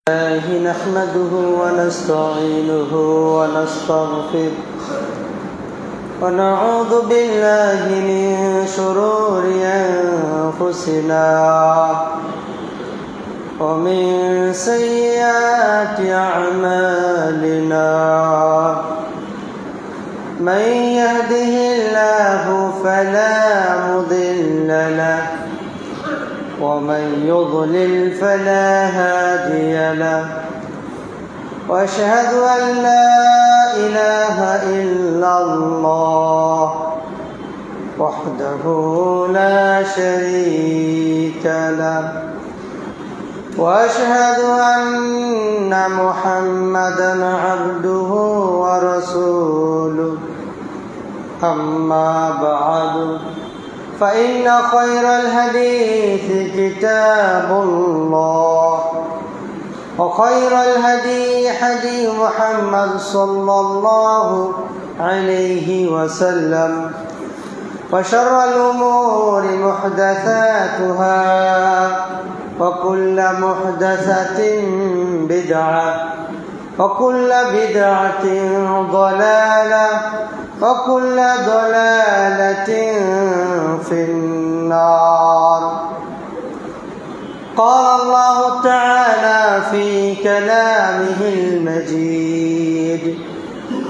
الله نحمده ونستعينه ونستغفره ونعوذ بالله من شرور أنفسنا ومن سيئات أعمالنا من يهده الله فلا مضل له ومن يضلل فلا هادي له وأشهد أن لا إله إلا الله وحده لا شريك له وأشهد أن محمدا عبده ورسوله أما بعد فإن خير الحديث كتاب الله وخير الهدي هدي محمد صلى الله عليه وسلم وشر الأمور محدثاتها وكل محدثة بدعة وكل بدعة ضلالة وكل ضلالة في النار. قال الله تعالى في كلامه المجيد: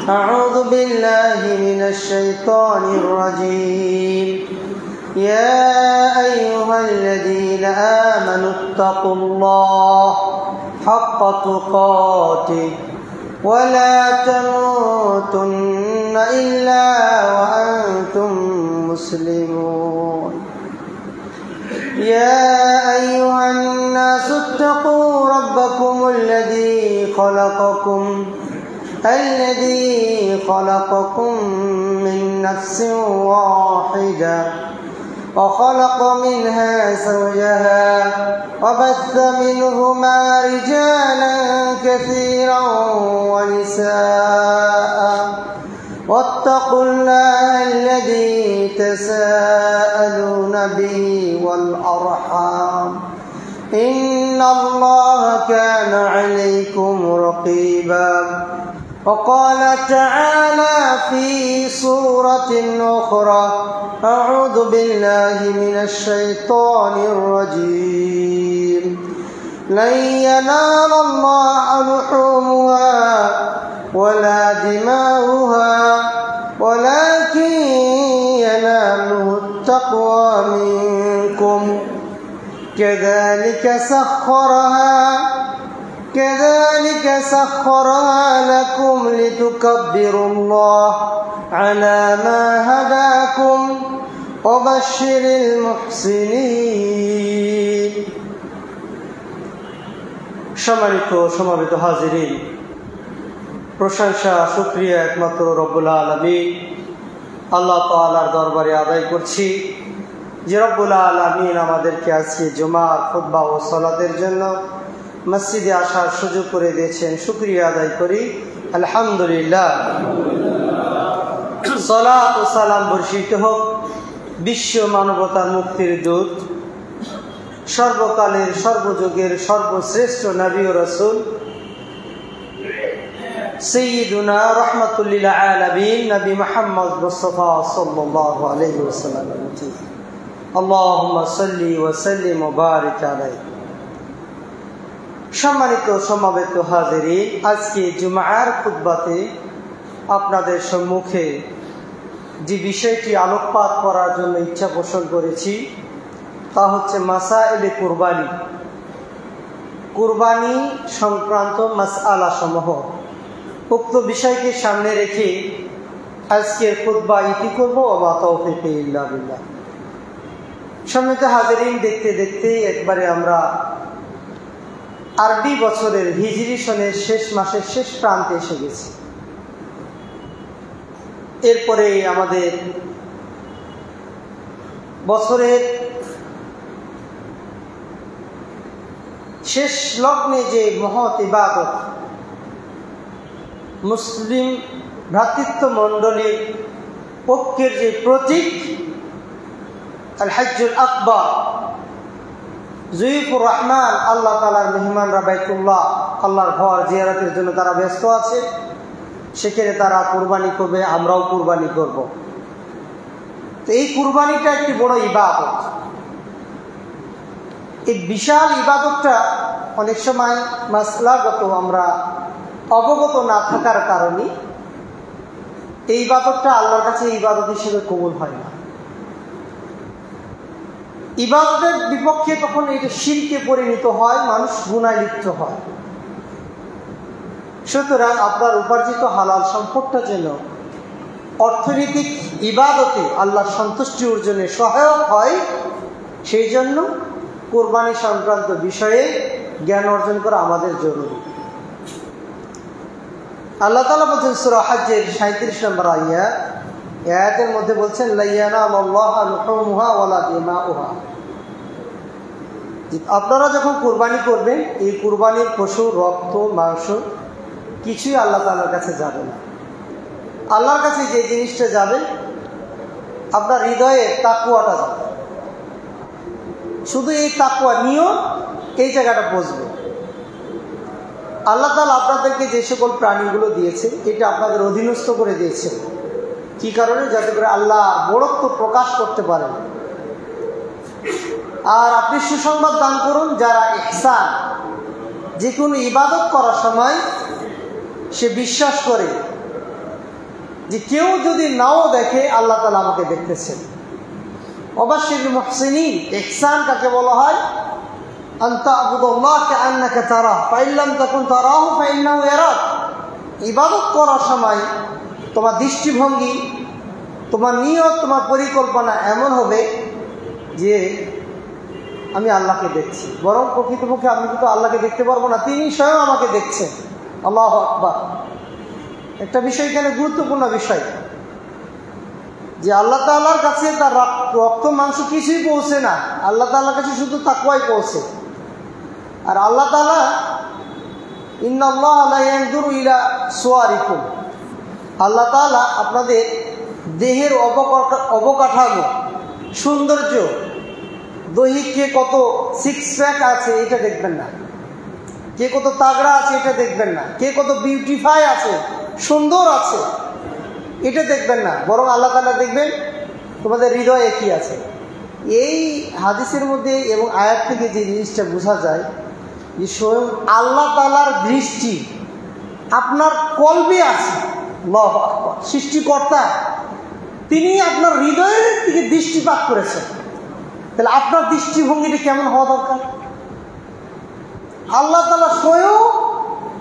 أعوذ بالله من الشيطان الرجيم. يا أيها الذين آمنوا اتقوا الله حق تقاته ولا تموتن إلا وأنتم مسلمون. يا أيها الناس اتقوا ربكم الذي خلقكم من نفس واحدة وخلق منها زوجها وبث منهما رجالا كثيرا ونساء واتقوا الله الذي تساءلون به والأرحام إن الله كان عليكم رقيبا. وقال تعالى في سورة أخرى: أعوذ بالله من الشيطان الرجيم. لن ينال الله لحومها ولا دماؤها ولكن يناله التقوى منكم. كذلك سخرها لكم لتكبروا الله على ما هداكم وبشر المحسنين. সম্মানিত সমাবেত হাজিরিন, প্রশংসা শুকরিয়া একমাত্র রব্বুল আলামিন আল্লাহ তাআলার দরবারে আদায় করছি যে রব্বুল আলামিন আমাদেরকে আজকে জুমার খুতবা ও সালাতের জন্য মসজিদে আসার সুযোগ করে দিয়েছেন। শুকরিয়া আদায় করি, আলহামদুলিল্লাহ। সালাত ও সালাম বর্ষিত হোক বিশ্ব মানবতার মুক্তির দূত, সর্বকালের সর্বযুগের সর্বশ্রেষ্ঠ নবী ও রাসূল সাইয়্যিদুনা রাহমাতুল লিল আলামিন নবী মুহাম্মদ মুস্তাফা সাল্লাল্লাহু আলাইহি ওয়াসাল্লাম। আল্লাহুম্মা সাল্লি ওয়া সাল্লিম ওয়া বারিক আলাইহি। সম্মানিত সমাবেত হাজিরিন, আজকে জুমার খুতবাতে আপনাদের সম্মুখে যে বিষয়টি আলোকপাত করার জন্য ইচ্ছা পোষণ করেছি তা হচ্ছে মাসাইলে কুরবানি সংক্রান্ত মাসআলা সমূহ। উক্ত বিষয়কে সামনে রেখে আজকের খুতবা ইতি করব। ওয়া তাওফীক ইল্লা বিল্লাহ। সম্মানিত হাজিরিন, দেখতে দেখতে একবারে আমরা আরবি বছরের হিজরি সনের শেষ মাসের শেষ প্রান্তে এসে গেছি। এরপরে আমাদের বছরের শেষ লগ্নে যে মহৎ ইবাদত, মুসলিম ভ্রাতৃত্ব মণ্ডলীর পক্ষের যে প্রতীক আল হজ্জুল আকবার, জুইফুর রহমান, আল্লাহ তাআলার মেহমানরা বাইতুল্লাহ আল্লাহর ঘর জিয়ারতের জন্য তারা ব্যস্ত আছে, সেখানে তারা কুরবানি করবে, আমরাও কুরবানি করব। তো এই কুরবানিটা একটি বড় ইবাদত। এই বিশাল ইবাদতটা অনেক সময় মাসলাগত আমরা অবগত না থাকার কারণে এই ইবাদতটা আল্লাহর কাছে ইবাদত হিসেবে কবুল হয় না। ইবাদতের বিপক্ষে তখন এটা শিরকে পরিণত হয়, মানুষ গুনাহে লিপ্ত হয়। সুতরাং আপনার উপার্জিত হালাল সম্পদটা যেন অর্থনৈতিক ইবাদতে আল্লাহর সন্তুষ্টি অর্জনে সহায়ক হয়, সেই জন্য কোরবানি সংক্রান্ত বিষয়ে জ্ঞান অর্জন করা আমাদের জরুরি। আল্লাহ তাআলা বলছেন সূরা হজ্জের 37 নম্বর আয়াতের মধ্যে বলছেন, লা ইয়ানালুল্লাহু লুহুমুহা ওয়ালা দিমাউহা। আপনারা যখন কুরবানি করবেন, এই কুরবানির পশু রক্ত মাংস কিছুই আল্লাহ তাআলার কাছে যাবে না। আল্লাহর কাছে যে জিনিসটা যাবে, আপনার হৃদয়ে তাকওয়াটা যাবে। শুধু এই তাকওয়া নিয়ত এই জায়গাটা বুঝবে। আল্লাহ তাআলা আপনাদেরকে যে সকল প্রাণীগুলো দিয়েছে, এটা আপনাদের অধীনস্থ করে দিয়েছে। কি কারণে? যাতে করে আল্লাহ বড়ত্ব প্রকাশ করতে পারেন। আর আপনি সুসংবাদ দান করুন, যারা ইহসান, যে কোনো ইবাদত করার সময় সে বিশ্বাস করে যে কেউ যদি নাও দেখে, আল্লাহ তাআলা আমাকে দেখতেছেন। অবশ্যই মুহসিনিন, ইহসান কাকে বলা হয়? আনতা আবুদুল্লাহ কাআন্নাকা তারাহ ফাইন লাম তাকুন তারাহু ফাইন্নাহু ইয়ারাক। ইবাদত করার সময় তোমার দৃষ্টিভঙ্গি, তোমার নিয়ত, তোমার পরিকল্পনা এমন হবে যে আমি আল্লাহকে দেখছি। বরং প্রকৃতপক্ষে আমি কিন্তু আল্লাহকে দেখতে পারবো না, তিনি স্বয়ং আমাকে দেখছেন। আল্লাহু আকবার। একটা বিষয় এখানে গুরুত্বপূর্ণ বিষয়, যে আল্লাহ তাআলার কাছে তার রক্ত মাংস কিছুই পৌঁছে না, আল্লাহ তাআলার কাছে শুধু তাকওয়াই পৌঁছে। আর আল্লাহ তাআলা ইন্নাল্লাহা লা ইয়ানজুরু ইলা সুওয়ারিকুম, আল্লাহ তাআলা আপনাদের দেহের অবকাঠামো, সৌন্দর্য, দৈহিক কে কত সিক্স প্যাক আছে এটা দেখবেন না, কে কত তাগড়া আছে এটা দেখবেন না, কে কত বিউটিফাই আছে, সুন্দর আছে এটা দেখবেন না। বরং আল্লাহ তাআলা দেখবেন তোমাদের হৃদয়ে কি আছে। এই হাদিসের মধ্যে এবং আয়াত থেকে যে জিনিসটা বোঝা যায় যে স্বয়ং আল্লাহ তাআলার দৃষ্টি আপনার কলবে আছে। আল্লাহু আকবার। সৃষ্টিকর্তা তিনি আপনার হৃদয়ের দিকে দৃষ্টিপাত করেছেন। তাহলে আপনার দৃষ্টিভঙ্গিটা কেমন হওয়া দরকার? আল্লাহ তাআলা স্বয়ং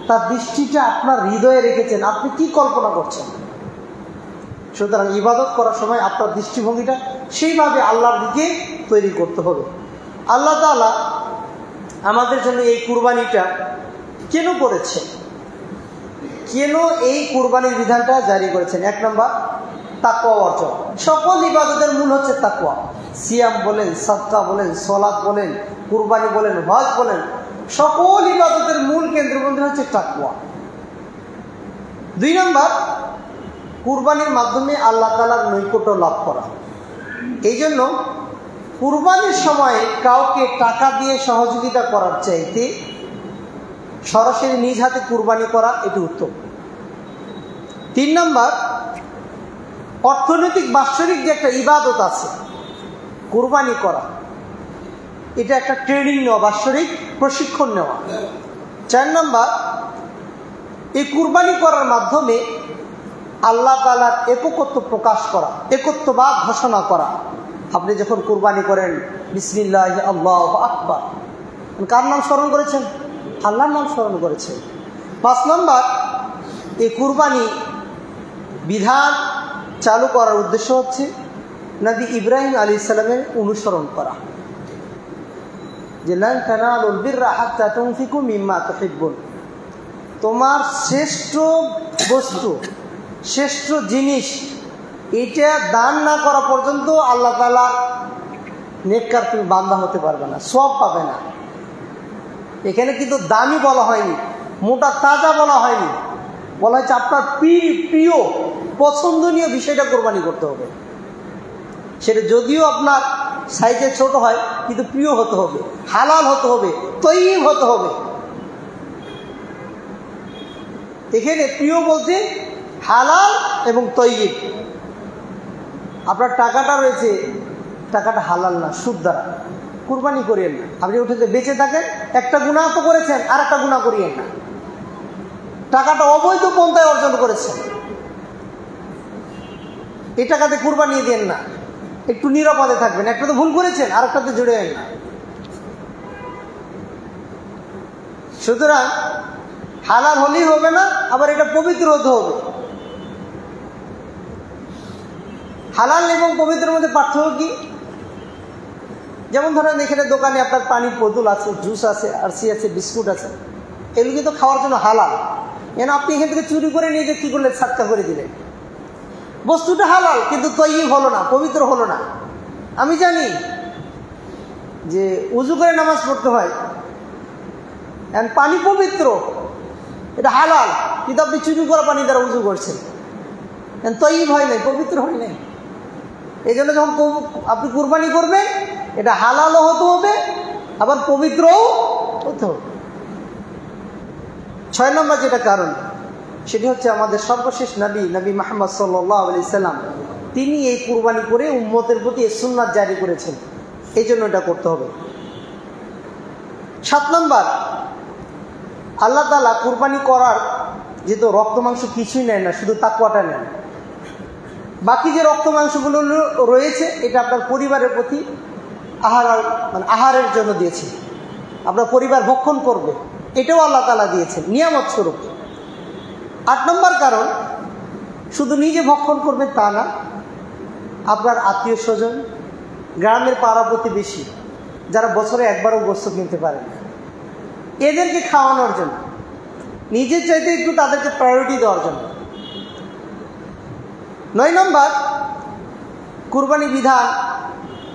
তার দৃষ্টিটা আপনার হৃদয়ে রেখেছেন, আপনি কি কল্পনা করছেন? সুতরাং ইবাদত করার সময় আপনার দৃষ্টিভঙ্গিটা সেইভাবে আল্লাহর দিকে তৈরি করতে হবে। আল্লাহ তাআলা আমাদের জন্য এই কুরবানিটা কেন করেছেন, কেন এই কুরবানির বিধানটা জারি করেছেন? এক নম্বর, তাকওয়া অর্জন। সকল ইবাদতের মূল হচ্ছে তাকওয়া। সিয়াম বলেন, সাদকা বলেন, সালাত বলেন, কুরবানি বলেন, হজ বলেন, সকল ইবাদতের মূল কেন্দ্রবিন্দু হচ্ছে তাকওয়া। দুই নম্বর, কুরবানির মাধ্যমে আল্লাহ তাআলার নৈকট্য লাভ করা। এই জন্য কুরবানির সময় কাউকে টাকা দিয়ে সহযোগিতা করার চাইতে সরাসরি নিজ হাতে কুরবানি করা এটি উত্তম। তিন নম্বর, অর্থনৈতিক বাৎসরিক যে একটা ইবাদত আছে কুরবানি করা, এটা একটা ট্রেনিং নেওয়া, বাৎসরিক প্রশিক্ষণ নেওয়া। চার নম্বর, এই কুরবানি করার মাধ্যমে আল্লাহ তাআলার একত্ব প্রকাশ করা, একত্ববাদ ঘোষণা করা। আপনি যখন কুরবানি করেন, বিসমিল্লাহি আল্লাহু আকবার, কার নাম স্মরণ করেছেন? আল্লাহর নাম স্মরণ করেছেন। পাঁচ নম্বর, এই কুরবানি বিধান চালু করার উদ্দেশ্য হচ্ছে নবী ইব্রাহিম আলাইহিস সালামের অনুসরণ করা, যে লান তানালুল বিররা হাত্তা তুনফিকু মিম্মা তুহিব্বুন। তোমার শ্রেষ্ঠ বস্তু, শ্রেষ্ঠ জিনিস, এটা দান না করা পর্যন্ত আল্লাহ তাআলা নেককার তুমি বান্দা হতে পারবে না, সওয়াব পাবে না। এখানে কিন্তু দামি বলা হয়নি, মোটা তাজা বলা হয়নি, বলা হয়েছে আপনার প্রিয় পছন্দনীয় বিষয়টা কোরবানি করতে হবে। সেটা যদিও আপনার সাইজে ছোট হয়, কিন্তু প্রিয় হতে হবে, হালাল হতে হবে, তৈয়ব হতে হবে। এখানে প্রিয় বলতে হালাল এবং তৈয়ব। আপনার টাকাটা রয়েছে, টাকাটা হালাল না, সুদ দ্বারা কুরবানি করিয়েন না। আপনি উঠেতে বেঁচে থাকেন, একটা গুনাহ তো করেছেন, আর একটা গুনাহ করিয়েন না। টাকাটা অবৈধ পন্থায় অর্জন করেছেন, এই টাকাতে কুরবানি দেন না। একটু নিরাপদে থাকবেন, একটা তো ভুল করেছেন, আর একটাতে জুড়ে না। সুতরাং হালাল হলেই হবে না, আবার এটা পবিত্র হতে হবে। হালাল এবং পবিত্রের মধ্যে পার্থক্য কি? যেমন ধরেন এখানে দোকানে আপনার পানির বোতল আছে, জুস আছে, আরসি আছে, বিস্কুট আছে, এগুলো কিন্তু খাওয়ার জন্য হালাল। কেন আপনি এখান থেকে চুরি করে নিয়ে যে কি করলেন, সাতকা করে দিলেন। বস্তুটা হালাল কিন্তু তৈয়ব হলো না, পবিত্র হলো না। আমি জানি যে উজু করে নামাজ পড়তে হয়, পানি পবিত্র, এটা হালাল, কিন্তু আপনি চুরি করা পানি দ্বারা উজু করছেন, তৈয়ব হয় নাই, পবিত্র হয় নাই। এই জন্য যখন আপনি কুরবানি করবেন, এটা হালালও হতে হবে, আবার পবিত্রও হতে হবে। 6 নম্বর যেটা কারণ, সেটি হচ্ছে আমাদের সর্বশেষ নবী মুহাম্মদ সাল্লাল্লাহু আলাইহি সাল্লাম, তিনি এই কুরবানি করে উম্মতের প্রতি এই সুন্নাত জারি করেছেন, এই জন্য এটা করতে হবে। 7 নম্বর, আল্লাহ তাআলা কুরবানি করার যেহেতু রক্ত মাংস কিছুই নেয় না, শুধু তাকওয়াটা নেন। বাকি যে রক্ত মাংসগুলো রয়েছে, এটা আপনার পরিবারের প্রতি আহারের জন্য দিয়েছে, আপনার পরিবার ভক্ষণ করবে, এটাও আল্লাহ তাআলা দিয়েছেন নিয়ামত স্বরূপ। 8 নম্বর কারণ, শুধু নিজে ভক্ষণ করবে তা না, আপনার আত্মীয় স্বজন, গ্রামের পাড়া প্রতিবেশী যারা বছরে একবারও গোশত কিনতে পারেন, এদেরকে খাওয়ানোর জন্য, নিজের চাইতে একটু তাদেরকে প্রায়োরিটি দেওয়ার জন্য। 9 নম্বর, কুরবানি বিধান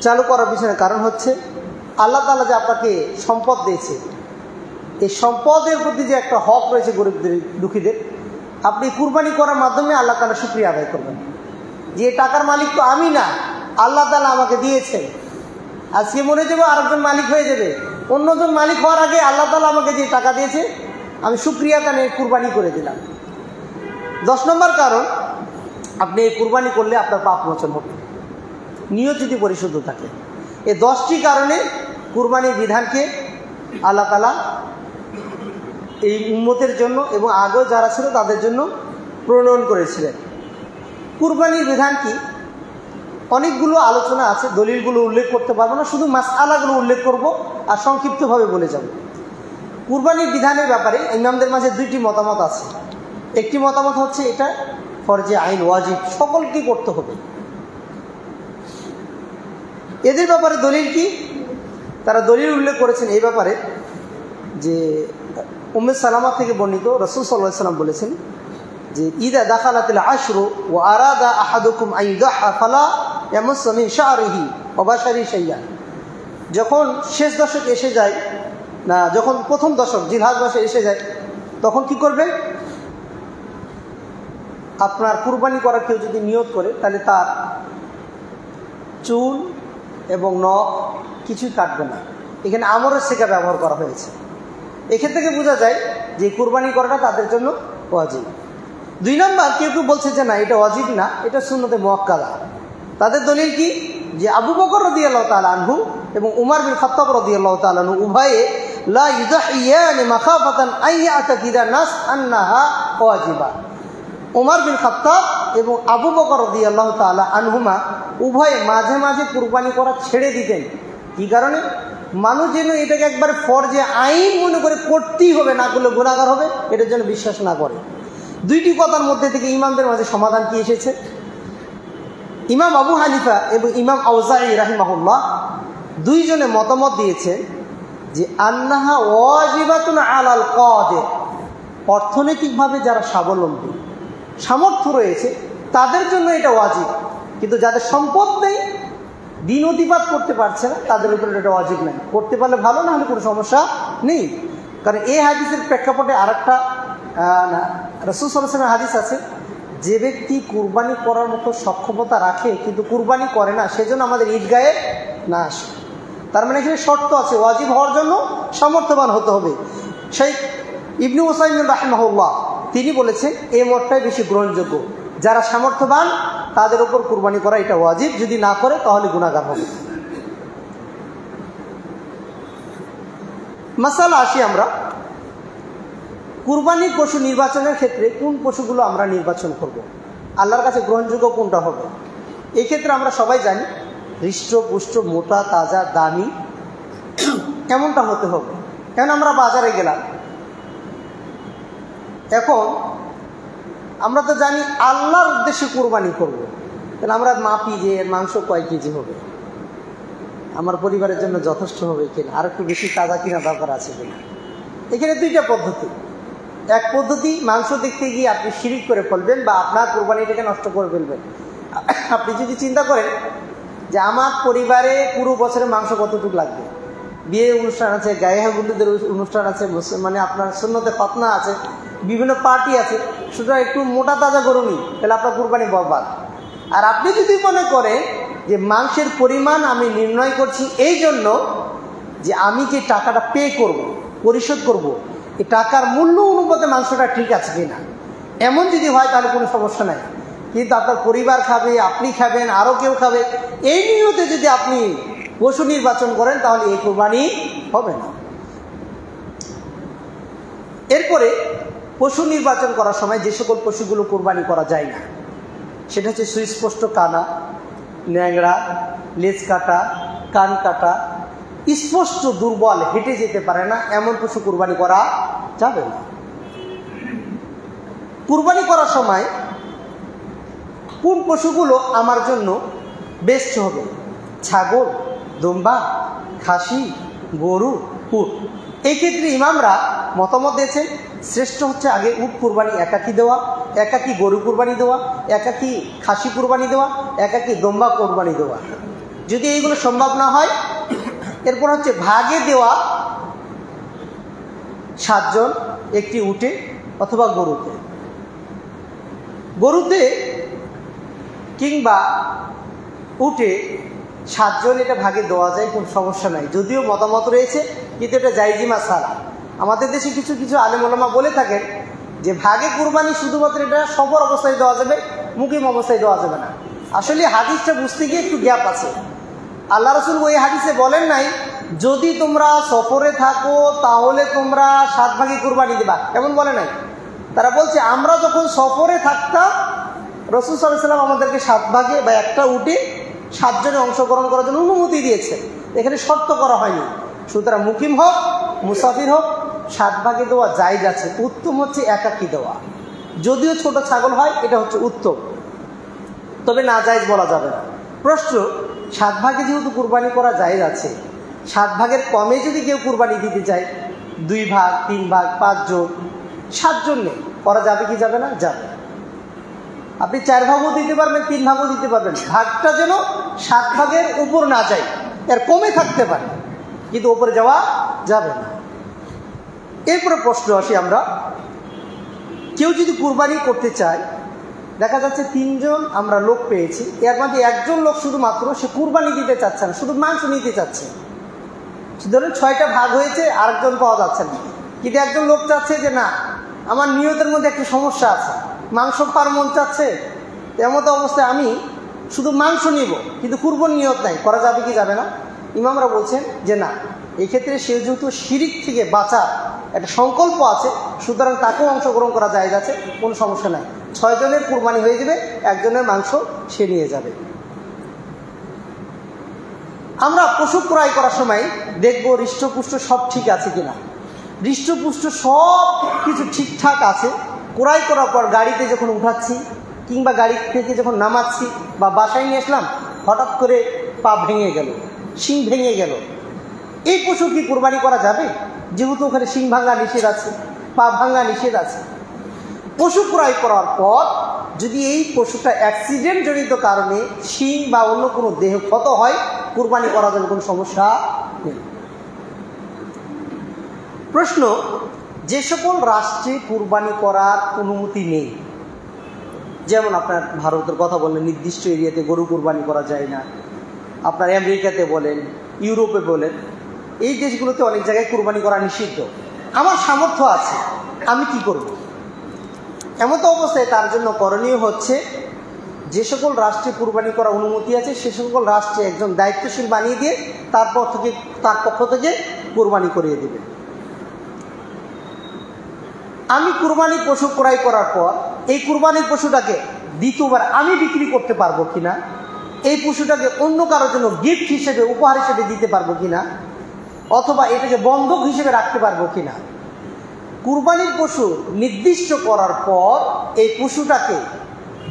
চালু করার পিছনে কারণ হচ্ছে আল্লাহ তাআলা যে আপনাকে সম্পদ দিয়েছে, এই সম্পদের প্রতি যে একটা হক রয়েছে গরিবদের, দুঃখীদের, আপনি কুরবানি করার মাধ্যমে আল্লাহ তাআলা শুকরিয়া আদায় করবেন যে টাকার মালিক তো আমি না, আল্লাহ তাআলা আমাকে দিয়েছেন। আজকে মরে যাবো, আরেকজন মালিক হয়ে যাবে, অন্যজন মালিক হওয়ার আগে আল্লাহ তাআলা আমাকে যে টাকা দিয়েছে, আমি শুকরিয়া তানে কুরবানি করে দিলাম। 10 নম্বর কারণ, আপনি এই কুরবানি করলে আপনার পাপ মোচন হবে, নিয়ত যদি পরিশুদ্ধ থাকে। এই 10টি কারণে কুরবানির বিধানকে আল্লাহ তাআলা এই উম্মতের জন্য এবং আগেও যারা ছিল তাদের জন্য প্রণয়ন করেছিলেন। কুরবানির বিধান কি, অনেকগুলো আলোচনা আছে, দলিলগুলো উল্লেখ করতে পারবো না, শুধু মাসআলাগুলো উল্লেখ করব আর সংক্ষিপ্তভাবে বলে যাব। কুরবানির বিধানের ব্যাপারে ইমামদের মাঝে 2টি মতামত আছে। একটি মতামত হচ্ছে এটা ফরজে আইন, ওয়াজিব, সকলকে করতে হবে। এদের ব্যাপারে দলিল কি? তারা দলিল উল্লেখ করেছেন এই ব্যাপারে যে উম্মে সালামা থেকে বর্ণিত, রাসূল সাল্লাল্লাহু আলাইহি ওয়াসাল্লাম বলেছেন যে ইদা দাখালাতিল আশরু ওয়া আরাদা আহাদুকুম আন ইযহা ফালা ইয়ামাসসা মিন শা'রিহি ওয়া বাশারি শাইআন। যখন শেষ দশক এসে যায় না, যখন প্রথম দশক জিলহজ মাসে এসে যায়, তখন কি করবে? আপনার কুরবানি করার কেউ যদি নিয়ত করে, তাহলে তার চুল এবং নখ কিছুই কাটবে না। এখানে আমরের শিকা ব্যবহার করা হয়েছে। এখান থেকে বোঝা যায় যে কুরবানি করাটা তাদের জন্য ওয়াজিব। 2 নম্বর, কেউ কেউ বলছে যে না, এটা ওয়াজিব না, এটা সুন্নতে মুআক্কাদা। তাদের দলিল কি? যে আবু বকর রাদিয়াল্লাহু তাআলা আনহু এবং উমর বিন খাত্তাব রাদিয়াল্লাহু তাআলা আনহু উভয়ে লা ইউযাহিয়ান মাখাফাতান আন ইয়াতাকিদা নাস আন্নাহা ওয়াজিবা। উমর বিন খাত্তাব এবং আবু বকর রাদিয়াল্লাহু তাআলা আনহুমা উভয়ে মাঝে মাঝে কুরবানি করা ছেড়ে দিতেন। কি কারণে? মানুষ যেন এটাকে একবার ফরজে আইন মনে করে করতেই হবে, না করলে গুনাহগার হবে, এটার জন্য বিশ্বাস না করে। 2টি কথার মধ্যে থেকে ইমামদের মাঝে সমাধান কি এসেছে? ইমাম আবু হানিফা এবং ইমাম আউজাঈ রাহিমাহুল্লাহ 2 জনে মতামত দিয়েছে যে আন্নাহা ওয়াজিবাতুন আলাল কাদির, অর্থনৈতিকভাবে যারা স্বাবলম্বী, সামর্থ্য রয়েছে, তাদের জন্য এটা ওয়াজিব। কিন্তু যাদের সম্পদ নেই, দিন অতিপাত করতে পারছে না, তাদের উপর এটা ওয়াজিব নেই। করতে পারলে ভালো, না হলে কোনো সমস্যা নেই। কারণ এই হাদিসের প্রেক্ষাপটে আরেকটা রাসূল সাল্লাল্লাহু আলাইহি ওয়াসাল্লামের হাদিস আছে, যে ব্যক্তি কুরবানি করার মতো সক্ষমতা রাখে কিন্তু কুরবানি করে না, সেজন্য আমাদের ঈদগাহে না আসে। তার মানে এখানে শর্ত আছে, ওয়াজিব হওয়ার জন্য সামর্থ্যবান হতে হবে। শেখ ইবনে উসাইমিন রাহিমাহুল্লাহ তিনি বলেছেন এই মতটাই বেশি গ্রহণযোগ্য, যারা সামর্থ্যবান তাদের উপর কুরবানি করা এটা ওয়াজিব, যদি না করে তাহলে গুনাহগার হবে। মাসালা আসি আমরা কুরবানির পশু নির্বাচনের ক্ষেত্রে কোন পশুগুলো আমরা নির্বাচন করব, আল্লাহর কাছে গ্রহণযোগ্য কোনটা হবে। এই ক্ষেত্রে আমরা সবাই জানি হৃষ্টপুষ্ট, মোটা, তাজা, দামি এমনটা হতে হবে। কেন আমরা বাজারে গেলাম, এখন আমরা তো জানি আল্লাহর উদ্দেশ্যে কুরবানি করব, তাহলে আমরা মাপি যে এর মাংস কয় কেজি হবে, আমার পরিবারের জন্য যথেষ্ট হবে কিনা, আর একটু বেশি তাজা কিনা দরকার আছে কিনা। এখানে দুইটা পদ্ধতি। এক পদ্ধতি, মাংস দেখতে গিয়ে আপনি শিরিক করে ফেলবেন বা আপনার কুরবানিটাকে নষ্ট করে ফেলবেন। আপনি যদি চিন্তা করেন যে আমার পরিবারে পুরো বছরের মাংস কতটুকু লাগবে, বিয়ে অনুষ্ঠান আছে, গায়ে হলুদের অনুষ্ঠান আছে, মানে আপনার সুন্নতে খতনা আছে, বিভিন্ন পার্টি আছে, সুতরাং একটু মোটা তাজা গরু নিই, তাহলে আপনার কুরবানি বরবাদ। আর আপনি যদি মনে করেন যে মাংসের পরিমাণ আমি নির্ণয় করছি এই জন্য যে আমি যে টাকাটা পে করব, পরিশোধ করব, এই টাকার মূল্য অনুপাতে মাংসটা ঠিক আছে কিনা, এমন যদি হয় তাহলে কোনো সমস্যা নাই। কিন্তু আপনার পরিবার খাবে, আপনি খাবেন, আরও কেউ খাবে, এই নিয়তে যদি আপনি পশু নির্বাচন করেন তাহলে এই কুরবানি হবে না। এরপরে পশু নির্বাচন করার সময় যে সকল পশুগুলো কুরবানি করা যায় না সেটা হচ্ছে সুস্পষ্ট কানা, ন্যাংরা, লেজ কাটা, কান কাটা, স্পষ্ট দুর্বল, হেঁটে যেতে পারে না, এমন পশু কুরবানি করা যাবে না। কুরবানি করার সময় কোন পশুগুলো আমার জন্য বেস্ট হবে, ছাগল, দুম্বা, খাসি, গরু, উট। এই ক্ষেত্রে ইমামরা মতামত দিয়েছেন শ্রেষ্ঠ হচ্ছে আগে উট কুরবানি একাকি দেওয়া, একাকি গরু কুরবানি দেওয়া, একাকি খাসি কুরবানি দেওয়া, একাকি দুম্বা কুরবানি দেওয়া। যদি এইগুলো সম্ভব না হয় এরপর হচ্ছে ভাগে দেওয়া 7 জন একটি উটে অথবা গরুতে। গরুতে কিংবা উটে 7 জন এটা ভাগে দেওয়া যায়, কোনো সমস্যা নাই, যদিও মতামত রয়েছে, কিন্তু এটা জায়েজি মাসআলা। আমাদের দেশে কিছু কিছু আলেম ওলামা বলে থাকেন যে ভাগে কুরবানি শুধুমাত্র এটা সফর অবস্থায় দেওয়া যাবে, মুকিম অবস্থায় দেওয়া যাবে না। আসলে হাদিসটা বুঝতে গিয়ে একটু গ্যাপ আছে। আল্লাহ রাসূল ওই হাদিসে বলেন নাই যদি তোমরা সফরে থাকো তাহলে তোমরা 7 ভাগে কুরবানি দেবা, এমন বলে নাই। তারা বলছে আমরা যখন সফরে থাকতাম রাসূল সাল্লাল্লাহু আলাইহি ওয়াসাল্লাম আমাদেরকে 7 ভাগে বা একটা উটে 7 জনে অংশগ্রহণ করার জন্য অনুমতি দিয়েছে, এখানে শর্ত করা হয়নি। সুতরাং মুকিম হোক মুসাফির হোক 7 ভাগে দেওয়া জায়েজ আছে। উত্তম হচ্ছে একাকি দেওয়া, যদিও ছোট ছাগল হয় এটা হচ্ছে উত্তম, তবে না জায়েজ বলা যাবে না। প্রশ্ন, 7 ভাগে যেহেতু কুরবানি করা জায়েজ আছে, 7 ভাগের কমে যদি কেউ কুরবানি দিতে চায় 2 ভাগ, 3 ভাগ, 5 জন, 7 জন নেই, করা যাবে কি যাবে না? যাবে। আপনি 4 ভাগও দিতে পারবেন, 3 ভাগও দিতে পারবেন, ভাগটা যেন 7 ভাগের উপর না যায়, এর কমে থাকতে পারে, কিন্তু উপরে যাওয়া যাবে না। এরপরে প্রশ্ন আসি আমরা, কেউ যদি কুরবানি করতে চায়, দেখা যাচ্ছে 3 জন আমরা লোক পেয়েছি, এর মধ্যে একজন লোক শুধুমাত্র সে কুরবানি দিতে চাচ্ছে না, শুধু মাংস নিতে চাচ্ছে। ধরুন 6টা ভাগ হয়েছে, আরেকজন পাওয়া যাচ্ছে না, কিন্তু একজন লোক চাচ্ছে যে না আমার নিয়তের মধ্যে একটু সমস্যা আছে, মাংস খাওয়ার মন চাচ্ছে, এমন অবস্থায় আমি শুধু মাংস নিব কিন্তু কুরবানি নিয়ত নাই, করা যাবে কি যাবে না? ইমামরা বলছেন যে না, এই ক্ষেত্রে সে যেহেতু শিরিক থেকে বাঁচার একটা সংকল্প আছে, সুতরাং তাকেও অংশগ্রহণ করা যায় যাচ্ছে, কোনো সমস্যা নাই। 6 জনের কুরবানি হয়ে যাবে, একজনের মাংস সে নিয়ে যাবে। আমরা পশু ক্রয় করার সময় দেখব হৃষ্টপুষ্ট সব ঠিক আছে কিনা। হৃষ্টপুষ্ট সব কিছু ঠিকঠাক আছে, ক্রয় করার পর গাড়িতে যখন উঠাচ্ছি কিংবা গাড়ি থেকে যখন নামাচ্ছি বা বাসায় নিয়ে আসলাম, হঠাৎ করে পা ভেঙে গেল, শিং ভেঙে গেল, এই পশু কি কুরবানি করা যাবে? যেহেতু ওখানে শিং ভাঙা নিষেধ আছে, পা ভাঙা নিষেধ আছে। পশু ক্রয় করার পর যদি এই পশুটা অ্যাক্সিডেন্ট জনিত কারণে শিং বা অন্য কোনো দেহ ক্ষত হয়, কুরবানি করা যাবে, কোনো সমস্যা নেই। প্রশ্ন, যে সকল রাষ্ট্রে কুরবানি করার অনুমতি নেই, যেমন আপনার ভারতের কথা বললেন নির্দিষ্ট এরিয়াতে গরু কুরবানি করা যায় না, আপনার আমেরিকাতে বলেন, ইউরোপে বলেন, এই দেশগুলোতে অনেক জায়গায় কুরবানি করা নিষিদ্ধ। আমার সামর্থ্য আছে, আমি কি করব? এমন তো অবস্থায় তার জন্য করণীয় হচ্ছে যে সকল রাষ্ট্রে কুরবানি করার অনুমতি আছে সে সকল রাষ্ট্রে একজন দায়িত্বশীল বানিয়ে দিয়ে তার পক্ষ থেকে কুরবানি করিয়ে দেবে। আমি কুরবানির পশু ক্রয় করার পর এই কুরবানির পশুটাকে দ্বিতীয়বার আমি বিক্রি করতে পারবো কিনা, এই পশুটাকে অন্য কারোর জন্য গিফট হিসেবে উপহার হিসেবে দিতে পারবো কিনা, অথবা এটাকে বন্ধক হিসেবে রাখতে পারবো কিনা। কুরবানির পশু নির্দিষ্ট করার পর এই পশুটাকে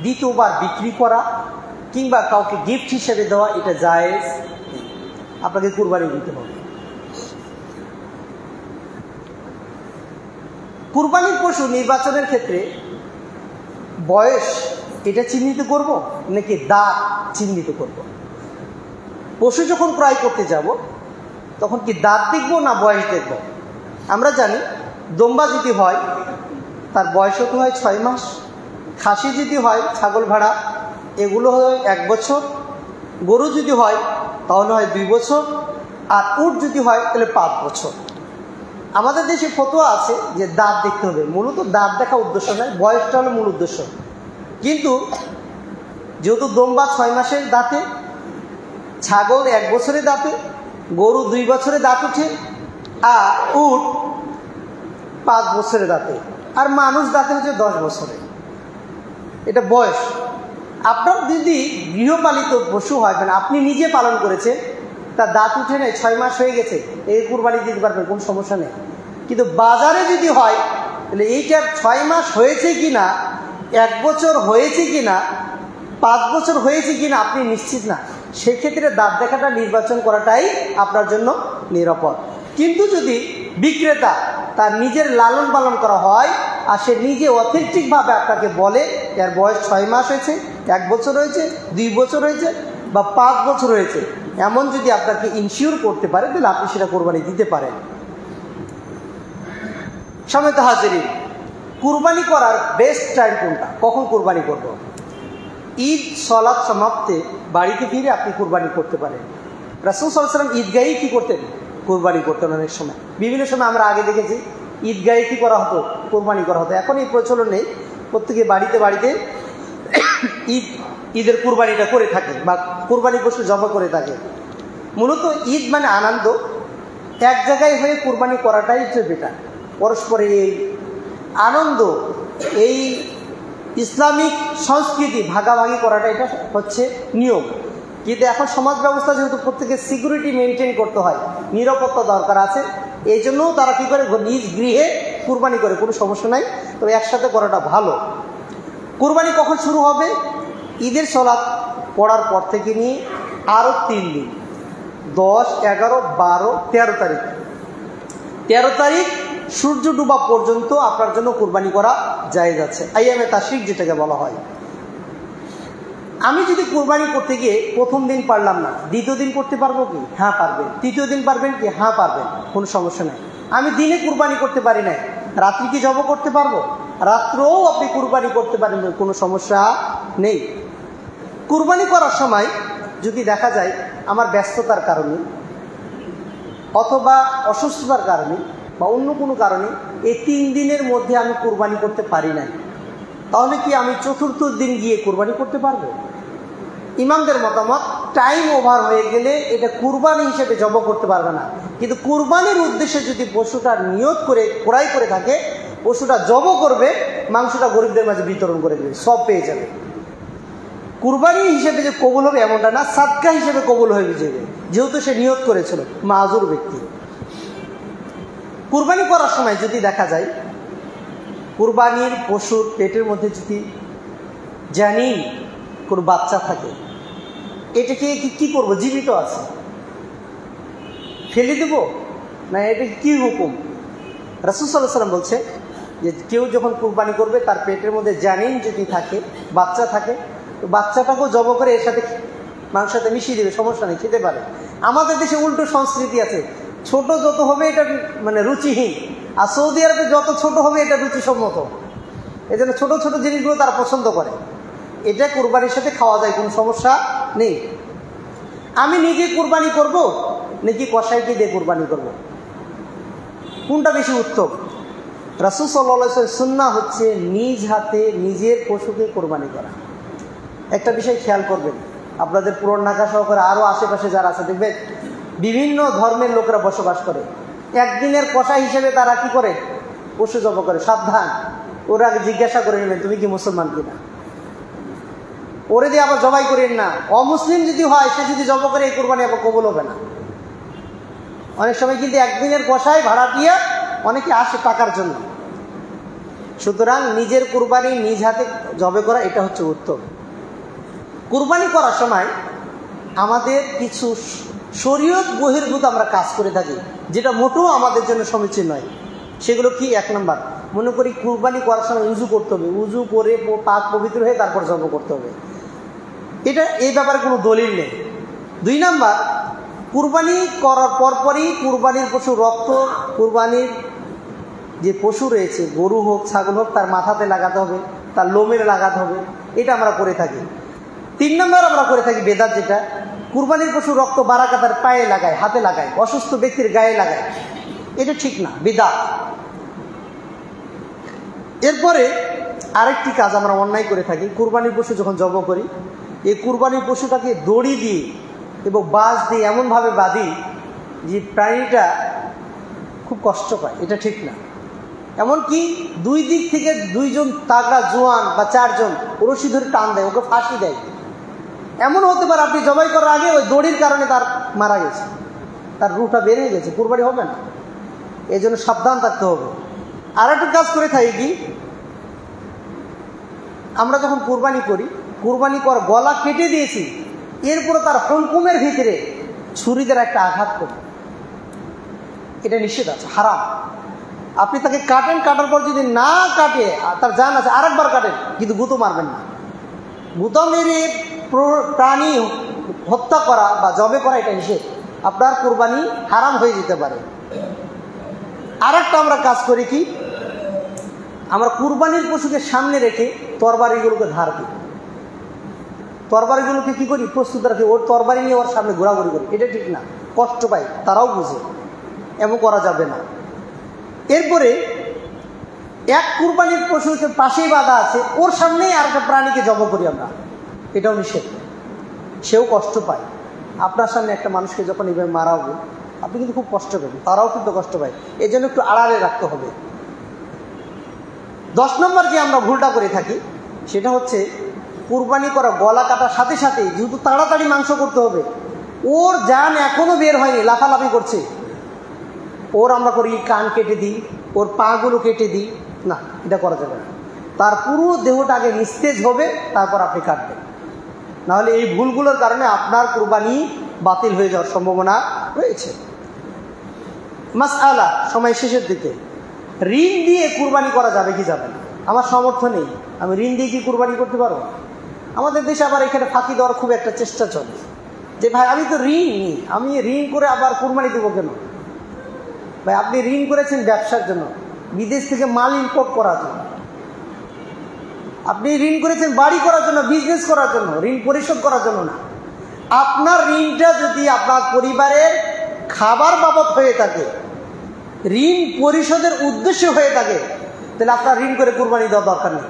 দ্বিতীয়বার বিক্রি করা কিংবা কাউকে গিফট হিসেবে দেওয়া এটা জায়েজ। আপনাকে কুরবানি দিতে হবে। কুরবানির পশু নির্বাচনের ক্ষেত্রে বয়স এটা চিহ্নিত করব নাকি দাঁত চিহ্নিত করব? পশু যখন ক্রয় করতে যাব তখন কি দাঁত দেখব না বয়স দেখব? আমরা জানি দম্বা যদি হয় তার বয়স হতে হয় 6 মাস, খাসি যদি হয় ছাগল ভেড়া এগুলো হয় 1 বছর, গরু যদি হয় তাহলে হয় 2 বছর, আর উট যদি হয় তাহলে 5 বছর। আমাদের দেশে ফতোয়া আছে যে দাঁত দেখতে হবে। মূলত দাঁত দেখা উদ্দেশ্য নয়, বয়সটা হলো মূল উদ্দেশ্য। কিন্তু যেহেতু দম্বা 6 মাসের দাঁতে, ছাগল 1 বছরের দাঁতে, গরু 2 বছরে দাঁত উঠে, আর উট 5 বছরের দাঁতে, আর মানুষ দাঁতে হচ্ছে 10 বছরে। এটা বয়স। আপনার যদি গৃহপালিত পশু হয়, মানে আপনি নিজে পালন করেছেন, তার দাঁত উঠে নেই, 6 মাস হয়ে গেছে, এই কুরবানি দিতে পারবেন, কোনো সমস্যা নেই। কিন্তু বাজারে যদি হয় তাহলে এইটার 6 মাস হয়েছে কিনা, 1 বছর হয়েছে কিনা, 5 বছর হয়েছে কিনা আপনি নিশ্চিত না, সেক্ষেত্রে দাঁত দেখাটা নির্বাচন করাটাই আপনার জন্য নিরাপদ। কিন্তু যদি বিক্রেতা তার নিজের লালন পালন করা হয় আর সে নিজে অথেন্টিকভাবে আপনাকে বলে এর বয়স 6 মাস হয়েছে, 1 বছর হয়েছে, 2 বছর হয়েছে বা 5 বছর হয়েছে, এমন যদি আপনাকে ইনশিওর করতে পারে তাহলে আপনি সেটা কোরবানি দিতে পারেন। সমেত হাজিরিন, কুরবানি করার বেস্ট টাইম কোনটা, কখন কুরবানি করব? ঈদ সলাৎ সমাপ্তে বাড়িতে ফিরে আপনি কুরবানি করতে পারেন। রাসূল সাল্লাল্লাহু আলাইহি ওয়াসাল্লাম ঈদগাহেই কী করতেন? কুরবানি করতেন। অনেক সময় বিভিন্ন সময় আমরা আগে দেখেছি ঈদগাহে কী করা হতো? কুরবানি করা হতো। এখন এই প্রচলন নেই, প্রত্যেকে বাড়িতে বাড়িতে ঈদের কুরবানিটা করে থাকে বা কুরবানি পশু জমা করে থাকে। মূলত ঈদ মানে আনন্দ, এক জায়গায় হয়ে কুরবানি করাটাই হচ্ছে বেটার। পরস্পরে এই আনন্দ, এই ইসলামিক সংস্কৃতি ভাগাভাগি করাটা এটা হচ্ছে নিয়ম। কিন্তু এখন সমাজ ব্যবস্থা যেহেতু প্রত্যেকের সিকিউরিটি মেনটেন করতে হয়, নিরাপত্তা দরকার আছে, এই জন্যও তারা কী করে নিজ গৃহে কুরবানি করে, কোনো সমস্যা নাই, তবে একসাথে করাটা ভালো। কুরবানি কখন শুরু হবে? ঈদের সলাৎ পড়ার পর থেকে নিয়ে আরও 3 দিন, 10, 11, 12, 13 তারিখ। 13 তারিখ সূর্য ডুবা পর্যন্ত আপনার জন্য কুরবানি করা জায়েজ আছে, আইয়ামে তাশরিক যেটাকে বলা হয়। আমি যদি কুরবানি করতে গিয়ে প্রথম দিন পারলাম না, দ্বিতীয় দিন করতে পারবো কি? হ্যাঁ পারবেন। তৃতীয় দিন পারবেন কি? হ্যাঁ পারবেন, কোনো সমস্যা নেই। আমি দিনে কুরবানি করতে পারি না, রাত্রি কি জব করতে পারবো? রাত্রেও আপনি কুরবানি করতে পারেন, কোনো সমস্যা নেই। কুরবানি করার সময় যদি দেখা যায় আমার ব্যস্ততার কারণে অথবা অসুস্থতার কারণে বা অন্য কোনো কারণে এই 3 দিনের মধ্যে আমি কুরবানি করতে পারি না, তাহলে কি আমি চতুর্থ দিন গিয়ে কুরবানি করতে পারবো? ইমামদের মতামত টাইম ওভার হয়ে গেলে এটা কুরবানি হিসেবে জব করতে পারবে না, কিন্তু কুরবানির উদ্দেশ্যে যদি পশুটা নিয়ত করে ক্রয় করে থাকে, পশুটা জব করবে, মাংসটা গরিবদের মাঝে বিতরণ করে দেবে, সব পেয়ে যাবে। কুরবানি হিসেবে যে কবুল হবে এমনটা না, সাদকা হিসেবে কবুল হয়ে যাবে, যেহেতু সে নিয়ত করেছিল, মাযুর ব্যক্তি। কুরবানি করার সময় যদি দেখা যায় কুরবানির পশুর পেটের মধ্যে যদি জানিন কোনো বাচ্চা থাকে, এটাকে কি করব? জীবিত আছে, ফেলে দেব না এটা কি হুকুম? রাসূল সাল্লাল্লাহু আলাইহি ওয়াসাল্লাম বলছে যে কেউ যখন কুরবানি করবে তার পেটের মধ্যে জানিন যদি থাকে, বাচ্চা থাকে, তো বাচ্চাটাকেও জব করে এর সাথে মাংসের সাথে মিশিয়ে দেবে, সমস্যা নেই, খেতে পারে। আমাদের দেশে উল্টো সংস্কৃতি আছে, ছোট যত হবে এটা মানে রুচিহীন, আর সৌদি আরবে যত ছোট হবে এটা রুচিসম্মত। এই জন্য ছোটো ছোটো জিনিসগুলো তারা পছন্দ করে। এটা কুরবানির সাথে খাওয়া যায়, কোনো সমস্যা নেই। আমি নিজে কুরবানি করব নাকি কসাইকে দিয়ে কুরবানি করব? কোনটা বেশি উত্তম? রাসূল সাল্লাল্লাহু আলাইহি ওয়াসাল্লাম সুন্নাহ হচ্ছে নিজ হাতে নিজের পশুকে কোরবানি করা। একটা বিষয় খেয়াল করবেন, আপনাদের পুরন ঢাকা সহকারে আরও আশেপাশে যারা আছে দেখবেন বিভিন্ন ধর্মের লোকেরা বসবাস করে। একদিনের কষাই হিসেবে তারা কি করে? পশু জব করে। সাবধান, ওরা আগে জিজ্ঞাসা করে নেবেন তুমি কি মুসলমান কিনা। ওরে দিয়ে আবার জবাই করেন না। অমুসলিম যদি হয়, সে যদি জব করে এই কোরবানি আবার কবুল হবে না। অনেক সময় কিন্তু একদিনের কষাই ভাড়া দিয়ে অনেকে আসে টাকার জন্য। সুতরাং নিজের কুরবানি নিজ হাতে জবে করা এটা হচ্ছে উত্তম। কুরবানি করার সময় আমাদের কিছু শরীয়ত বহির্ভূত আমরা কাজ করে থাকি, যেটা মোটেও আমাদের জন্য সমীচীন নয়। সেগুলো কি? 1 নম্বর, মনে করি কুরবানি করার সময় উজু করতে হবে, উজু করে পাক পবিত্র হয়ে তারপর জব করতে হবে। এটা এই ব্যাপারে কোনো দলিল নেই। 2 নম্বর, কুরবানি করার পরপরই কুরবানির পশু রক্ত, কুরবানির যে পশু রয়েছে গরু হোক ছাগল হোক, তার মাথাতে লাগাতে হবে, তার লোমের লাগাতে হবে। এটা আমরা করে থাকি। 3 নম্বর আমরা করে থাকি বেদাত, যেটা কুরবানির পশু রক্ত বারাকা তার পায়ে লাগায়, হাতে লাগায়, অসুস্থ ব্যক্তির গায়ে লাগায়। এটা ঠিক না, বিদআত। এরপরে আরেকটি কাজ আমরা অন্যায় করে থাকি, কুরবানির পশু যখন জব করি, এই কুরবানির পশুটাকে দড়ি দিয়ে এবং বাঁশ দিয়ে এমনভাবে বাঁধি যে প্রাণীটা খুব কষ্ট পায়। এটা ঠিক না। এমনকি 2 দিক থেকে 2 জন তাগড়া জোয়ান বা 4 জন রশি ধরে টান দেয়, ওকে ফাঁসি দেয়। এমন হতে পারে আপনি জবাই করার আগে ওই দড়ির কারণে তার মারা গেছে, তার রুহটা বের হয়ে গেছে, কুরবানি হবে না। এই জন্য সাবধান থাকতে হবে। আর একটা কাজ করে থাকি কি, আমরা যখন কুরবানি করি, কুরবানি কর গলা কেটে দিয়েছি, এরপরে তার হুলকুমের ভিতরে ছুরি দ্বারা একটা আঘাত করি, এটা নিষেধ আছে, হারাম। আপনি তাকে কাটেন, কাটার পর যদি না কাটে, তার জান আছে, আরেকবার কাটেন, কিন্তু গুঁতো মারবেন না। গুঁতো মেরে প্রাণী হত্যা করা বা জবে করা এটা নিষেধ। আপনার কুরবানি হারাম হয়ে যেতে পারে। আরেকটা আমরা কাজ করি কি, আমরা কুরবানির পশুকে সামনে রেখে তরবারিগুলোকে ধার দিই। তরবারিগুলোকে কি করি? প্রস্তুত রাখি, ওর তরবারি নিয়ে ওর সামনে ঘোরাঘুরি করি। এটা ঠিক না, কষ্ট পাই, তারাও বুঝে, এমন করা যাবে না। এরপরে এক কুরবানির পশুকে পাশেই বাঁধা আছে, ওর সামনেই আর একটা প্রাণীকে জব করি আমরা, এটাও নিষেধ। সেও কষ্ট পায়। আপনার সামনে একটা মানুষকে যখন এভাবে মারা হবে, আপনি কিন্তু খুব কষ্ট পাবেন, তারাও কিন্তু কষ্ট পায়। এই জন্য একটু আড়ালে রাখতে হবে। 10 নম্বর যে আমরা ভুলটা করে থাকি, সেটা হচ্ছে কুরবানি করা গলা কাটার সাথে সাথে, যেহেতু তাড়াতাড়ি মাংস করতে হবে, ওর জান এখনো বের হয়নি, লাফালাফি করছে, ওর আমরা করি কান কেটে দিই, ওর পাগুলো কেটে দিই। না, এটা করা যাবে না। তার পুরো দেহটা আগে নিস্তেজ হবে, তারপর আপনি কাটবেন। নাহলে এই ভুলগুলোর কারণে আপনার কুরবানি বাতিল হয়ে যাওয়ার সম্ভাবনা রয়েছে। মাসআলা সময় শেষের দিকে, ঋণ দিয়ে কুরবানি করা যাবে কি যাবে না? আমার সামর্থ্য নেই, আমি ঋণ দিয়ে কি কুরবানি করতে পারবো? আমাদের দেশে আবার এখানে ফাঁকি দেওয়ার খুব একটা চেষ্টা চলে, যে ভাই আমি তো ঋণ নিই, আমি ঋণ করে আবার কুরবানি দেবো কেন? ভাই আপনি ঋণ করেছেন ব্যবসার জন্য, বিদেশ থেকে মাল ইম্পোর্ট করার জন্য। আপনি ঋণ করেছেন বাড়ি করার জন্য, বিজনেস করার জন্য, ঋণ পরিশোধ করার জন্য না। আপনার ঋণটা যদি আপনার পরিবারের খাবার বাবদ হয়ে থাকে, ঋণ পরিশোধের উদ্দেশ্য হয়ে থাকে, তাহলে আপনার ঋণ করে কুরবানি দেওয়া দরকার নেই।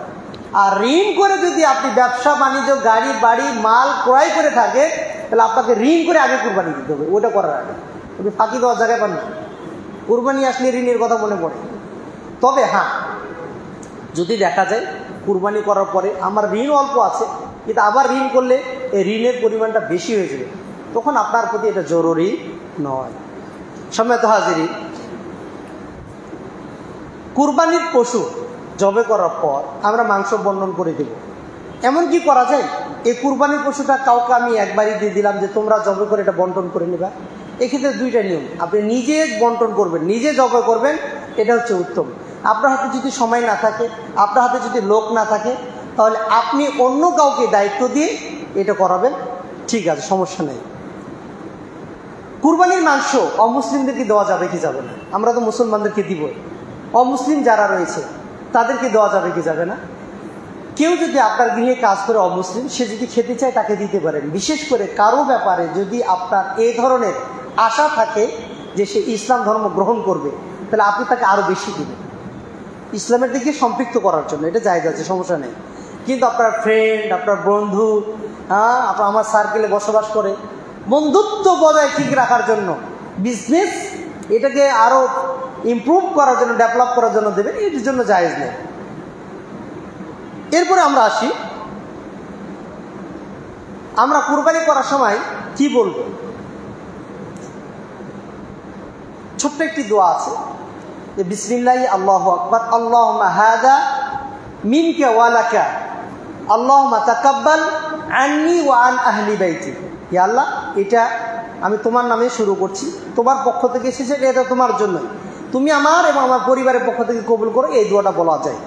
আর ঋণ করে যদি আপনি ব্যবসা বাণিজ্য, গাড়ি বাড়ি মাল ক্রয় করে থাকে, তাহলে আপনাকে ঋণ করে আগে কুরবানি দিতে হবে। ওটা করার আগে আপনি ফাঁকি দেওয়ার জায়গায় পান না। কুরবানি আসলে ঋণের কথা মনে পড়ে। তবে হ্যাঁ, যদি দেখা যায় কুরবানি করার পরে আমার ঋণ অল্প আছে, কিন্তু আবার ঋণ করলে এই ঋণের পরিমাণটা বেশি হয়ে যাবে, তখন আপনার প্রতি এটা জরুরি নয়। সম্মানিত হাজিরিন, কুরবানির পশু জবে করার পর আমরা মাংস বন্টন করে দেব। এমন কি করা যায়, এই কুরবানির পশুটা কাউকে আমি একবারই দিয়ে দিলাম যে তোমরা জবে করে এটা বন্টন করে নেবা। এক্ষেত্রে 2টা নিয়ম, আপনি নিজে বন্টন করবেন, নিজে জবে করবেন, এটা হচ্ছে উত্তম। আপনার হাতে যদি সময় না থাকে, আপনার হাতে যদি লোক না থাকে, তাহলে আপনি অন্য কাউকে দায়িত্ব দিয়ে এটা করাবেন, ঠিক আছে, সমস্যা নেই। কুরবানির মাংস অমুসলিমদেরকে দেওয়া যাবে কি যাবে না? আমরা তো মুসলমানদেরকে দিব, অমুসলিম যারা রয়েছে তাদেরকে দেওয়া যাবে কি যাবে না? কেউ যদি আপনার গৃহে কাজ করে অমুসলিম, সে যদি খেতে চায় তাকে দিতে পারেন। বিশেষ করে কারো ব্যাপারে যদি আপনার এই ধরনের আশা থাকে যে সে ইসলাম ধর্ম গ্রহণ করবে, তাহলে আপনি তাকে আরো বেশি দিবেন। ইসলামের দিকে সম্পৃক্ত করার জন্য, এটা জায়েজ আছে, সমস্যা নেই। কিন্তু আপনার ফ্রেন্ড, আপনার বন্ধু, হ্যাঁ, আপনার আমার সার্কেলে বসবাস করে, বন্ধুত্ব বজায় ঠিক রাখার জন্য, বিজনেস এটাকে আরও ইমপ্রুভ করার জন্য, ডেভেলপ করার জন্য দেবেন, এটির জন্য জায়েজ নেই। এরপরে আমরা আসি, আমরা কুরবানি করার সময় কি বলবো? ছোট্ট একটি দোয়া আছে যে বিসমিল্লাহি আল্লাহু আকবার, আল্লাহুম্মা হাযা মিনকা ওয়া লাকা, আল্লাহুম্মা তাকাব্বাল আন্নী ওয়া আন আহলি বাইতি। ইয়া আল্লাহ, এটা আমি তোমার নামে শুরু করছি, তোমার পক্ষ থেকে এসেছে, এটা তোমার জন্যই, তুমি আমার এবং আমার পরিবারের পক্ষ থেকে কবুল করো। এই দোয়াটা বলা যায়।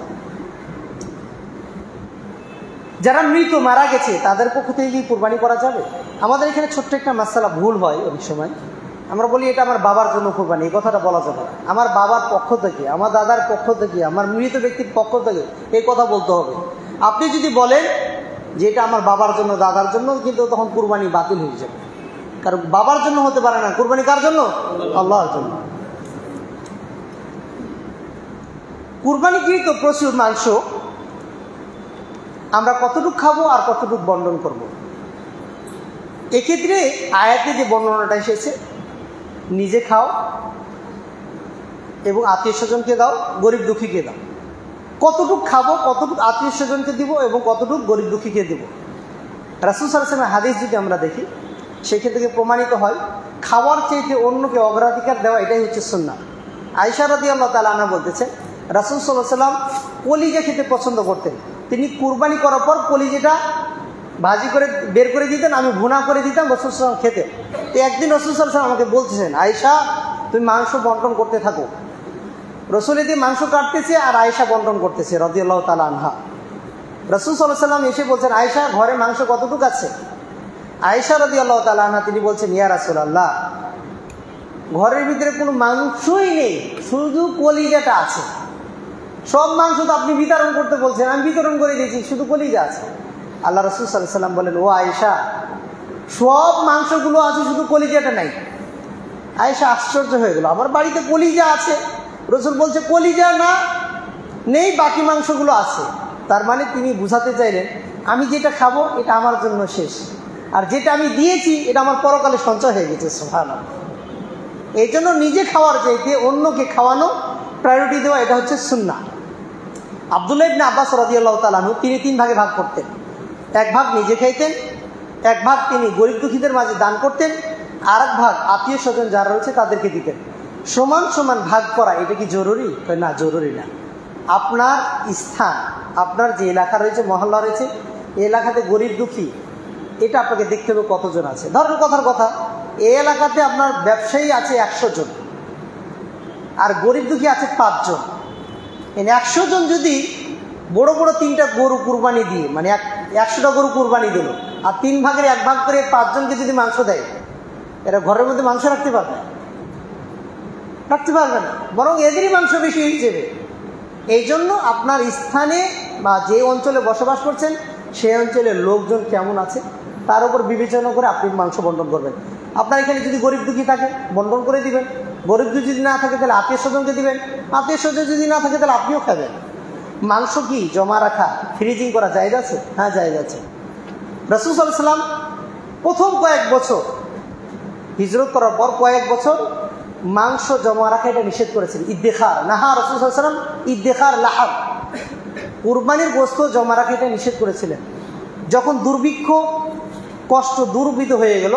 যারা মৃত মারা গেছে তাদের পক্ষ থেকে কি কুরবানি করা যাবে? আমাদের এখানে ছোট্ট একটা মাসালা ভুল হয় অনেক সময়, আমরা বলি এটা আমার বাবার জন্য কুরবানি, এই কথাটা বলা যাবে না। আমার বাবার পক্ষ থেকে, আমার দাদার পক্ষ থেকে, আমার মৃত ব্যক্তির পক্ষ থেকে এই কথা বলতে হবে। আপনি যদি বলেন যে এটা আমার বাবার জন্য, দাদার জন্য, কিন্তু তখন কুরবানি বাতিল হয়ে যাবে, কারণ বাবার জন্য হতে পারে না, কুরবানি কার জন্য? আল্লাহর জন্য। কুরবানিকৃত প্রচুর মাংস আমরা কতটুকু খাবো আর কতটুকু বন্টন করব? এক্ষেত্রে আয়াতে যে বর্ণনাটা এসেছে, নিজে খাও এবং আত্মীয় স্বজনকে দাও, গরিব দুঃখীকে দাও। কতটুকু খাবো, কতটুকু আত্মীয় স্বজনকে দিব এবং কতটুকু গরিব দুঃখীকে দিব। রাসূল সাল্লাল্লাহু আলাইহি ওয়াসাল্লামের হাদিস যদি আমরা দেখি, সেক্ষেত্রে থেকে প্রমাণিত হয় খাওয়ার চাইতে অন্যকে অগ্রাধিকার দেওয়া এটাই হচ্ছে সুন্নাহ। আয়েশা রাদিয়াল্লাহু তাআলা আনহা বলতেছেন, রাসূল সাল্লাল্লাহু আলাইহি ওয়াসাল্লাম কলিজা খেতে পছন্দ করতেন। তিনি কুরবানি করার পর কলিজাটা ভাজি করে বের করে দিতেন, আমি ভুনা করে দিতাম, রাসূল সাল্লাল্লাহু আলাইহি ওয়াসাল্লাম খেতেন। তো একদিন রাসূল সাল্লাল্লাহু আলাইহি ওয়াসাল্লাম আমাকে বলতেছেন, আয়েশা তুমি মাংস বন্টন করতে থাকো। রাসূল এদিকে মাংস কাটতেছে আর আয়েশা বন্টন করতেছে রাদিয়াল্লাহু তাআলা আনহা। রাসূল সাল্লাল্লাহু আলাইহি ওয়াসাল্লাম এসে বলছেন, আয়েশা ঘরে মাংস কতটুকু আছে? আয়েশা রাদিয়াল্লাহু তাআলা আনহা তিনি বলছেন, ইয়া রাসূলুল্লাহ, ঘরের ভিতরে কোনো মাংসই নেই, শুধু কলিজাটা আছে। সব মাংস তো আপনি বিতরণ করতে বলছেন, আমি বিতরণ করে দিয়েছি, শুধু কলিজা আছে। আল্লাহ রাসূল সাল্লাল্লাহু আলাইহি ওয়াসাল্লাম বলেন, ও আয়েশা, সব মাংসগুলো আছে, শুধু কলিজাটা নাই। আয়েশা আশ্চর্য হয়ে গেল, আমার বাড়িতে কলিজা আছে, রাসূল বলছে কলিজা না নেই, বাকি মাংসগুলো আছে। তার মানে তিনি বুঝাতে চাইলেন আমি যেটা খাবো এটা আমার জন্য শেষ, আর যেটা আমি দিয়েছি এটা আমার পরকালে সঞ্চয় হয়ে গেছে। সুবহানাল্লাহ। এই জন্য নিজে খাওয়ার চাইতে অন্যকে খাওয়ানো, প্রায়োরিটি দেওয়া, এটা হচ্ছে সুন্নাহ। আব্দুল্লাহ ইবনে আব্বাস রাদিয়াল্লাহু তাআলা আনহু তিনি 3 ভাগে ভাগ করতেন। এক ভাগ নিজে খাইতেন, এক ভাগ তিনি গরিব দুঃখীদের মাঝে দান করতেন, আর এক ভাগ আত্মীয় স্বজন যারা রয়েছে তাদেরকে দিতেন। সমান সমান ভাগ করা এটা কি জরুরি? না, জরুরি না। আপনার স্থান, আপনার যে এলাকা রয়েছে, মহল্লা রয়েছে, এই এলাকাতে গরিব দুঃখী এটা আপনাকে দেখতে হবে কতজন আছে। ধরেন কথার কথা, এই এলাকাতে আপনার ব্যবসায়ী আছে 100 জন আর গরিব দুঃখী আছে 5 জন। 100 জন যদি বড় বড় 3টা গরু কুরবানি দিয়ে, মানে 100টা গরু কুরবানি দিল, আর 3 ভাগের 1 ভাগ করে 5 জনকে যদি মাংস দেয়, এরা ঘরের মধ্যে মাংস রাখতে পারবে না, রাখতে পারবে না, বরং এদেরই মাংস বেশি হিসেবে। এই জন্য আপনার স্থানে বা যে অঞ্চলে বসবাস করছেন সেই অঞ্চলের লোকজন কেমন আছে তার উপর বিবেচনা করে আপনি মাংস বন্টন করবেন। আপনার এখানে যদি গরিব দুঃখী থাকে বন্টন করে দিবেন, গরিব দুঃখী যদি না থাকে তাহলে আত্মীয় স্বজনকে দিবেন, আত্মীয় স্বজন যদি না থাকে তাহলে আপনিও খাবেন। মাংস কি জমা রাখা, ফ্রিজিং করা জায়েজ আছে? হ্যাঁ, জায়েজ আছে। রাসূল সাল্লাল্লাহু আলাইহি ওয়াসাল্লাম প্রথম কয়েক বছর হিজরত করার পর কয়েক বছর মাংস জমা রাখা এটা নিষেধ করেছেন। ইদ্দেখার নাহা রাসূল সাল্লাল্লাহু আলাইহি ওয়াসাল্লাম ইদ্দেখার লাহাব, কুরবানির গোশত জমা রাখা এটা নিষেধ করেছিলেন। যখন দুর্ভিক্ষ কষ্ট দুর্বিধ হয়ে গেল,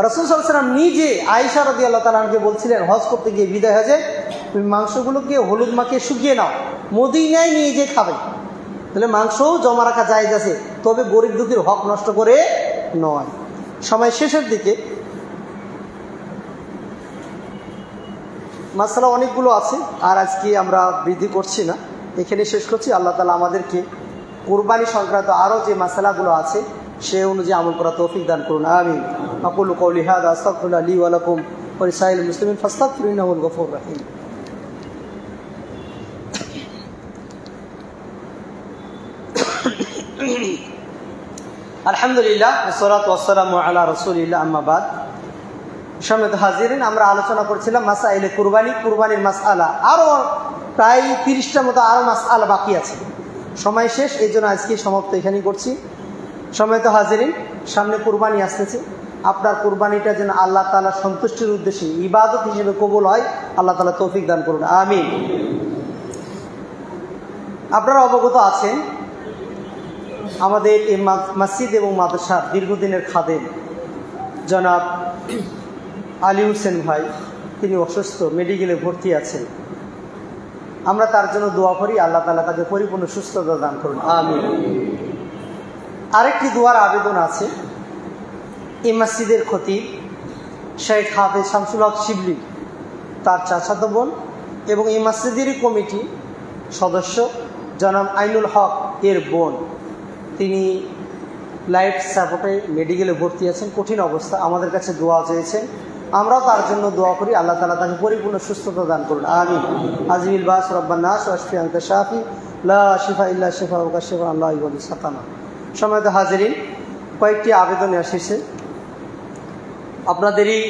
রাসূল সাল্লাল্লাহু আলাইহি ওয়াসাল্লাম নিজে আয়েশা রাদিয়াল্লাহু তাআলা আনহাকে বলছিলেন, হজ করতে গিয়ে বিদায় হজে তুমি মাংসগুলোকে হলুদ মাখিয়ে শুকিয়ে নাও, মদিনায় নিয়ে যেয়ে খাবে। তাহলে মাংসও জমা রাখা জায়েজ আছে, তবে গরিব দুঃখীর হক নষ্ট করে নয়। সময় শেষের দিকে, মাসআলা অনেকগুলো আছে আর আজকে আমরা বৃদ্ধি করছি না, এখানে শেষ করছি। আল্লাহ তাআলা আমাদেরকে কুরবানি সংক্রান্ত আরও যে মাসআলাগুলো আছে সে অনুযায়ী আমল করা তৌফিক দান করুন। আমিন। আকুলু কওলি হাযা আস্তাগফিরুল্লাহ লি ওয়া লাকুম ওয়া লিসাইরিল মুসলিমিন ফাস্তাগফিরুহু ইন্নাহু হুয়াল গফুরুর রহিম। আলহামদুলিল্লাহ ওয়াসসালাতু ওয়াসসালামু আলা রাসূলিল্লাহ, আম্মা বাদ। সম্মানিত হাজিরিন, আমরা আলোচনা করছিলাম মাসাইলে কুরবানি, কুরবানির মাসআলা। আরও প্রায় 30টার মতো আরও মাসআলা বাকি আছে। সময় শেষ, এই জন্য আজকে সমাপ্ত এখানেই করছি। সময়ত হাজিরিন, সামনে কুরবানি আসতেছে। আপনার কুরবানিটা যেন আল্লাহ তাআলা সন্তুষ্টির উদ্দেশ্যে ইবাদত হিসেবে কবুল হয়, আল্লাহ তাআলা তৌফিক দান করুন, আমিন। আপনারা অবগত আছেন আমাদের এই মসজিদ এবং মাদ্রাসার দীর্ঘদিনের খাদেম জনাব আলী হোসেন ভাই, তিনি অসুস্থ, মেডিকেলে ভর্তি আছেন। আমরা তার জন্য দোয়া করি, আল্লাহ তাআলা তাকে পরিপূর্ণ সুস্থতা দান করুন, আমিন। আরেকটি দোয়ার আবেদন আছে। এই মসজিদের খতিব শেখ হাফেজ শামসুল হক শিবলি, তার চাচাতো বোন এবং এই মসজিদেরই কমিটি সদস্য জনাব আইনুল হক এর বোন, তিনি লাইফ সাপোর্টে মেডিকেলে ভর্তি আছেন, কঠিন অবস্থা। আমাদের কাছে দোয়া চেয়েছেন, আমরাও তার জন্য দোয়া করি, আল্লাহ তাআলা তাকে পরিপূর্ণ সুস্থতা দান করুন, আমিন। আজিবিল বাস রব্বান নাস ওয়াশফি আনতা শাফি লা শিফা ইল্লা শিফাউকা শিফা আল্লাহ ওয়ালি সাতানা। সম্মানিত হাজিরিন, কয়েকটি আবেদন এসেছে। আপনাদেরই